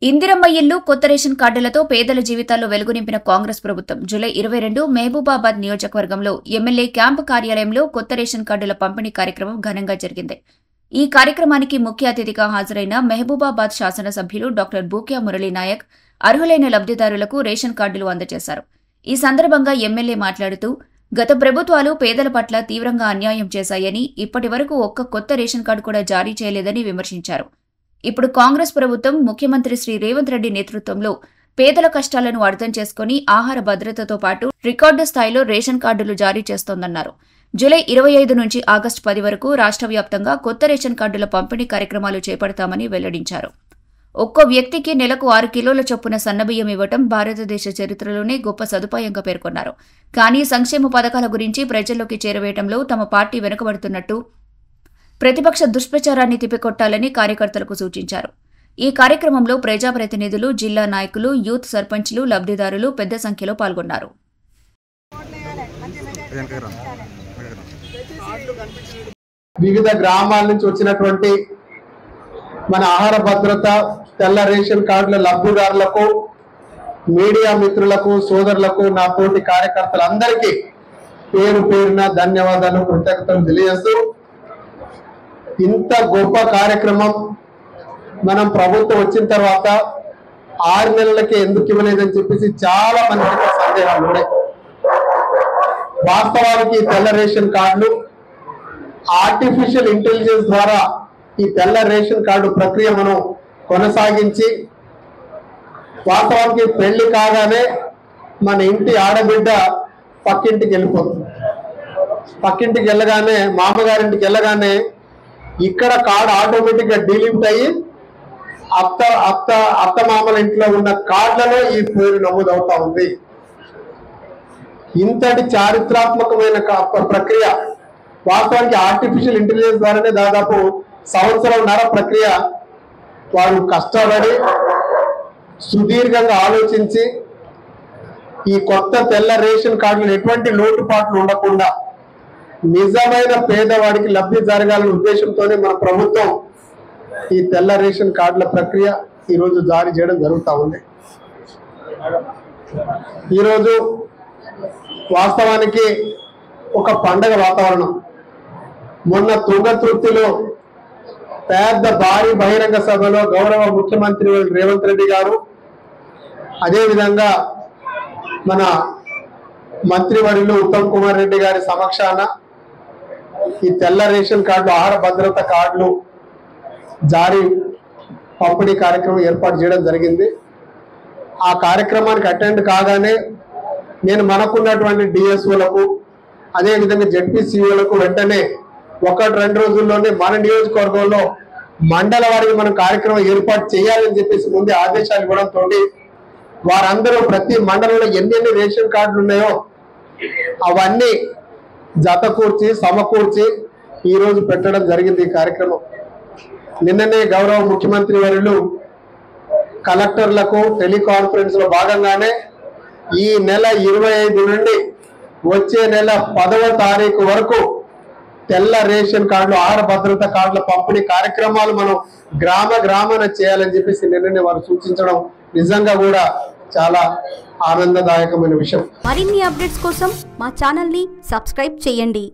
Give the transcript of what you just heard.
ఇందిరమ్మ ఇల్లు కొత్త రేషన్ కార్డులతో పేదల జీవితాల్లో వెలుగు నింపిన కాంగ్రెస్ ప్రభుత్వం జూలై 22 మహబూబాబాద్ నియోజకవర్గంలో ఎమ్మెల్యే క్యాంపు కార్యాలయంలో కొత్త రేషన్ కార్డుల పంపిణీ కార్యక్రమం ఘనంగా జరిగింది. ఈ కార్యక్రమానికి ముఖ్య అతిథిగా హాజరైన మహబూబాబాద్ శాసనసభ్యులు డాక్టర్ బూక్యా మురళీ నాయక్ అర్హులైన లబ్ధిదారులకు రేషన్ కార్డులు అందజేశారు. ఈ సందర్భంగా ఎమ్మెల్యే మాట్లాడుతూ గత ప్రభుత్వాలు పేదల పట్ల తీవ్రంగా అన్యాయం చేశాయని, ఇప్పటి వరకు ఒక్క కొత్త రేషన్ కార్డు కూడా జారీ చేయలేదని విమర్శించారు. ఇప్పుడు కాంగ్రెస్ ప్రభుత్వం ముఖ్యమంత్రి శ్రీ రేవంత్ రెడ్డి నేతృత్వంలో పేదల కష్టాలను అర్థం చేసుకుని ఆహార భద్రతతో పాటు రికార్డు స్థాయిలో రేషన్ కార్డులు జారీ చేస్తోందన్నారు. జూలై 25 నుంచి ఆగస్టు 10 వరకు రాష్ట్ర వ్యాప్తంగా కొత్త రేషన్ కార్డుల పంపిణీ కార్యక్రమాలు చేపడతామని వెల్లడించారు. ఒక్కో వ్యక్తికి నెలకు 6 కిలోల చొప్పున సన్నబియ్యం ఇవ్వటం భారతదేశ చరిత్రలోనే గొప్ప సదుపాయంగా పేర్కొన్నారు. కానీ సంక్షేమ పథకాల గురించి ప్రజల్లోకి చేరవేయడంలో తమ పార్టీ వెనుకబడుతున్నట్టు ప్రతిపక్ష దుష్ప్రచారాన్ని తిప్పికొట్టాలని కార్యకర్తలకు సూచించారు. ఈ కార్యక్రమంలో ప్రజాప్రతినిధులు, జిల్లా నాయకులు, యూత్ సర్పంచ్లు, లబ్ధిదారులు పెద్ద సంఖ్యలో పాల్గొన్నారు. వివిధ గ్రామాల నుంచి వచ్చినటువంటి మన ఆహార భద్రత తెల్ల రేషన్ కార్డుల లబ్ధిదారులకు, మీడియా మిత్రులకు, సోదరులకు, నా తోటి కార్యకర్తలందరికీ పేరు పేరున ధన్యవాదాలు, కృతజ్ఞతలు తెలియజేస్తూ, ఇంత గొప్ప కార్యక్రమం మనం ప్రభుత్వం వచ్చిన తర్వాత 6 నెలలకే ఎందుకు ఇవ్వలేదని చెప్పేసి చాలా మందికి సందేహాలు ఉన్నాయి. వాస్తవానికి తెల్ల రేషన్ కార్డులు ఆర్టిఫిషియల్ ఇంటెలిజెన్స్ ద్వారా ఈ తెల్ల రేషన్ కార్డు ప్రక్రియ మనం కొనసాగించి, వాస్తవానికి పెళ్లి కాగానే మన ఇంటి ఆడబిడ్డ పక్కింటికి వెళ్ళిపోతుంది. పక్కింటికి వెళ్ళగానే, మామగారింటికి వెళ్ళగానే ఇక్కడ కార్డు ఆటోమేటిక్ గా డిలీట్ అయ్యి అత్త మామల ఇంట్లో ఉన్న కార్డులలో ఈ పేరు నమోదవుతా ఉంది. ఇంతటి చారిత్రాత్మకమైన ప్రక్రియ వాస్తవానికి ఆర్టిఫిషియల్ ఇంటెలిజెన్స్ ద్వారానే దాదాపు 1.5 సంవత్సరాల ప్రక్రియ వారు కష్టపడి సుదీర్ఘంగా ఆలోచించి ఈ కొత్త తెల్ల రేషన్ కార్డులు ఎటువంటి లోటుపాట్లు ఉండకుండా నిజమైన పేదవాడికి లబ్ధి జరగాలనే ఉద్దేశంతోనే మన ప్రభుత్వం ఈ తెల్ల రేషన్ కార్డుల ప్రక్రియ ఈరోజు జారీ చేయడం జరుగుతూ ఉంది. ఈరోజు వాస్తవానికి ఒక పండగ వాతావరణం. మొన్న తుంగతుర్తిలో పెద్ద భారీ బహిరంగ సభలో గౌరవ ముఖ్యమంత్రి రేవంత్ రెడ్డి గారు, అదేవిధంగా మన మంత్రివర్యులు ఉత్తమ్ కుమార్ రెడ్డి గారి సమక్షాన ఈ తెల్ల రేషన్ కార్డులు, ఆహార భద్రత కార్డులు జారీ పంపిణీ కార్యక్రమం ఏర్పాటు చేయడం జరిగింది. ఆ కార్యక్రమానికి అటెండ్ కాగానే నేను మనకున్నటువంటి డిఎస్ఓలకు, అదేవిధంగా జెడ్పీసీఓలకు వెంటనే 1-2 రోజుల్లోనే మన నియోజకవర్గంలో మండల వారికి మనం కార్యక్రమం ఏర్పాటు చేయాలని చెప్పేసి ముందే ఆదేశాలు ఇవ్వడంతో వారందరూ ప్రతి మండలంలో ఎన్ని రేషన్ కార్డులు ఉన్నాయో అవన్నీ జతకూర్చి సమకూర్చి ఈరోజు పెట్టడం జరిగింది. ఈ కార్యక్రమం నిన్ననే గౌరవ ముఖ్యమంత్రి వర్యులు కలెక్టర్లకు టెలికాన్ఫరెన్స్ లో భాగంగానే ఈ నెల 25 నుండి వచ్చే నెల 10వ తారీఖు వరకు తెల్ల రేషన్ కార్డులు, ఆహార భద్రత కార్డుల పంపిణీ కార్యక్రమాలు మనం గ్రామాన చేయాలని చెప్పేసి నిన్ననే వారు సూచించడం నిజంగా కూడా చాలా ఆనందదాయకమైన విషయం. మరిన్ని అప్డేట్స్ కోసం మా ఛానల్ ని సబ్స్క్రైబ్ చేయండి.